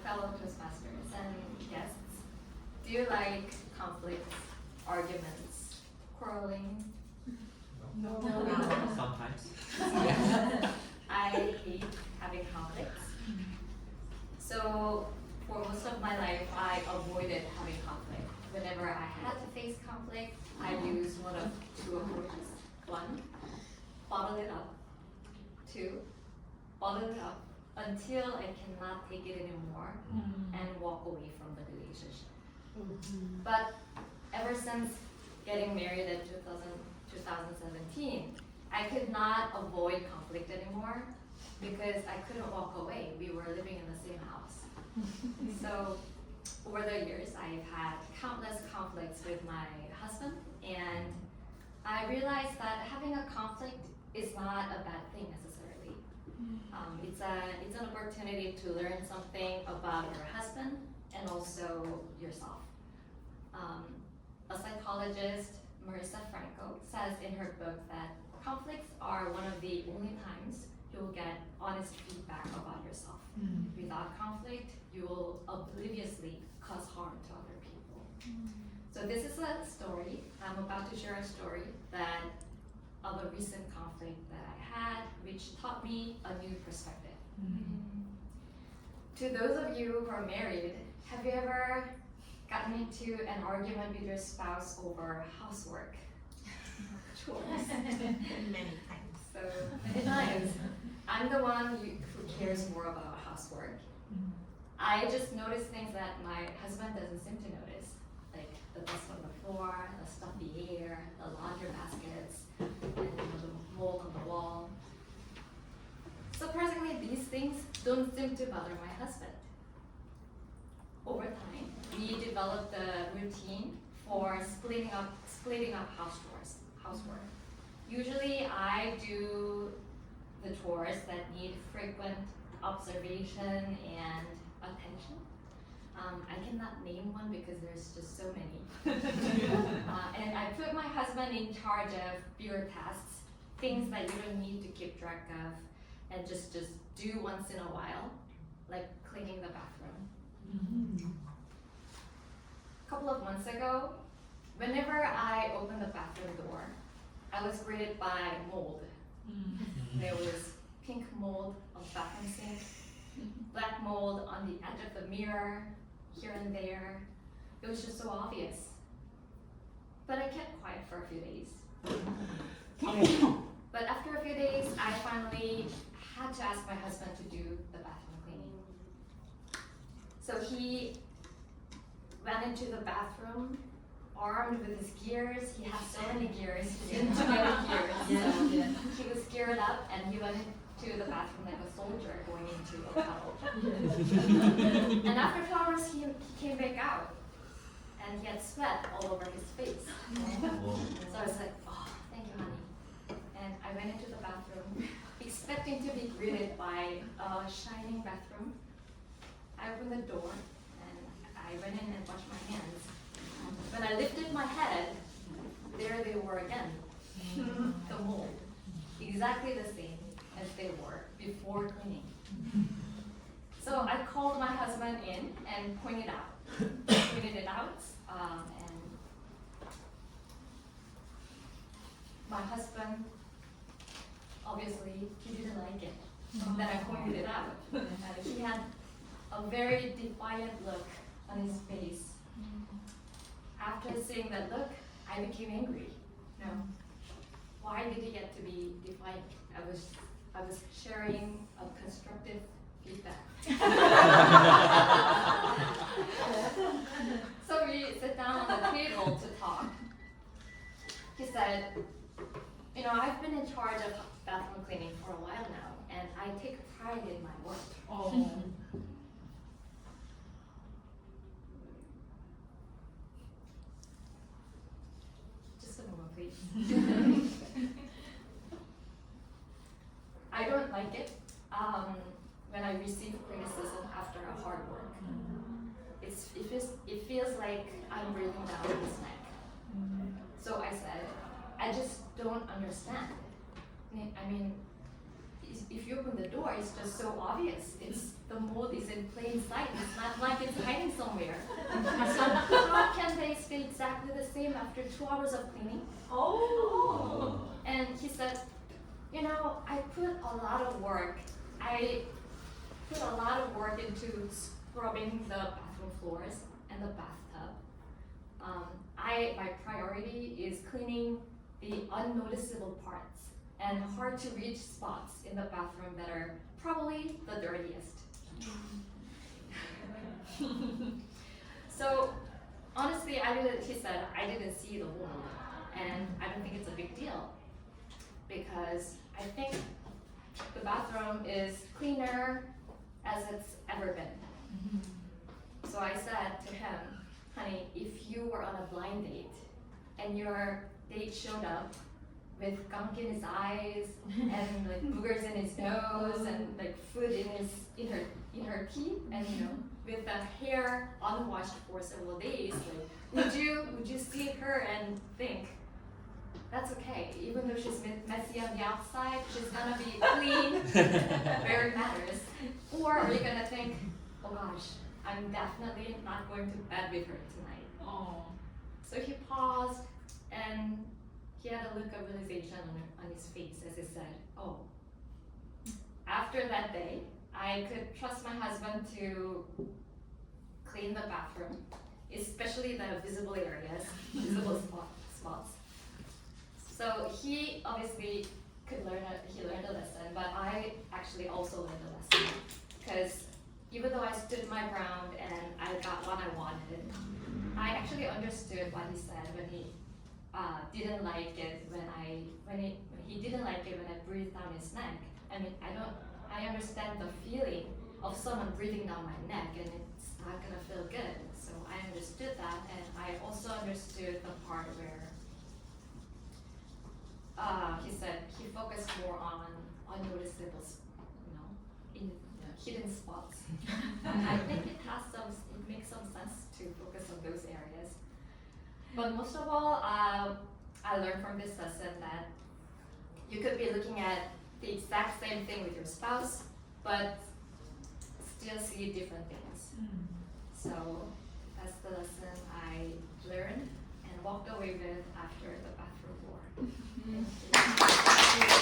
fellow Toastmasters and guests. Do you like conflicts, arguments, quarreling? No. Sometimes. I hate having conflicts. So for most of my life, I avoided having conflict. Whenever I had to face conflict, I used one of two approaches. One, bottle it up. Two, bottle it up until I cannot take it anymore and walk away from the relationship. But ever since getting married in 2017, I could not avoid conflict anymore because I couldn't walk away. We were living in the same house. So over the years, I've had countless conflicts with my husband, and I realized that having a conflict is not a bad thing necessarily. It's an opportunity to learn something about your husband and also yourself. A psychologist, Marissa Franco, says in her book that conflicts are one of the only times you'll get honest feedback about yourself. Without conflict, you will obliviously cause harm to other people. So this is a story. I'm about to share a story that of a recent conflict that I had, which taught me a new perspective. To those of you who are married, have you ever gotten into an argument with your spouse over housework? Chores. Many times. So many times. I'm the one who cares more about housework. I just notice things that my husband doesn't seem to notice, like the dust on the floor, the stuffy air, the laundry baskets, and the mold on the wall. Surprisingly, these things don't seem to bother my husband. Over time, we developed a routine for splitting up housework. Usually, I do the chores that need frequent observation and attention. I cannot name one because there's just so many. And I put my husband in charge of bigger tasks, things that you don't need to keep track of, and just do once in a while, like cleaning the bathroom. A couple of months ago, whenever I opened the bathroom door, I was greeted by mold. There was pink mold on the bathroom sink, black mold on the edge of the mirror, here and there. It was just so obvious. But I kept quiet for a few days. But after a few days, I finally had to ask my husband to do the bathroom cleaning. So he went into the bathroom armed with his gears. He had so many gears, he didn't have any gears. So he was geared up and he went into the bathroom like a soldier going into a battle. And after 2 hours, he came back out and he had sweat all over his face. So I was like, oh, thank you, honey. And I went into the bathroom expecting to be greeted by a shining bathroom. I opened the door and I went in and washed my hands. When I lifted my head, there they were again, the mold, exactly the same as they were before cleaning. So I called my husband in and pointed it out, and my husband, obviously, he didn't like it. Then I pointed it out. He had a very defiant look on his face. After seeing that look, I became angry. No. Why did he get to be defiant? I was sharing a constructive feedback. So we sit down on the table to talk. He said, you know, I've been in charge of bathroom cleaning for a while now, and I take pride in my work. Oh. Just a moment, please. I don't like it when I receive criticism after a hard work. It feels like I'm breathing down his neck. So I said, I just don't understand. I mean, if you open the door, it's just so obvious. It's the mold is in plain sight. It's not like it's hiding somewhere. So how can they stay exactly the same after 2 hours of cleaning? Oh. And he said, you know, I put a lot of work. I put a lot of work into scrubbing the bathroom floors and the bathtub. My priority is cleaning the unnoticeable parts and hard to reach spots in the bathroom that are probably the dirtiest. So honestly, he said, I didn't see the mold, and I don't think it's a big deal because I think the bathroom is cleaner as it's ever been. So I said to him, honey, if you were on a blind date and your date showed up with gunk in his eyes and like boogers in his nose and like food in her teeth and with the hair unwashed for several days, like would you see her and think that's okay, even though she's messy on the outside, she's gonna be clean where it matters? Or are you gonna think, oh gosh, I'm definitely not going to bed with her tonight? Oh. So he paused and he had a look of realization on his face as he said, oh, after that day, I could trust my husband to clean the bathroom, especially the visible areas, visible spots. So he obviously he learned a lesson, but I actually also learned a lesson because even though I stood my ground and I got what I wanted, I actually understood what he said when he didn't like it when he didn't like it when I breathed down his neck. I mean, I understand the feeling of someone breathing down my neck, and it's not gonna feel good. So I understood that, and I also understood the part where he said he focused more on unnoticeable, hidden spots. I think it makes some sense to focus on those areas. But most of all, I learned from this lesson that you could be looking at the exact same thing with your spouse, but still see different things. So that's the lesson I learned and walked away with after the bathroom war. Thank you.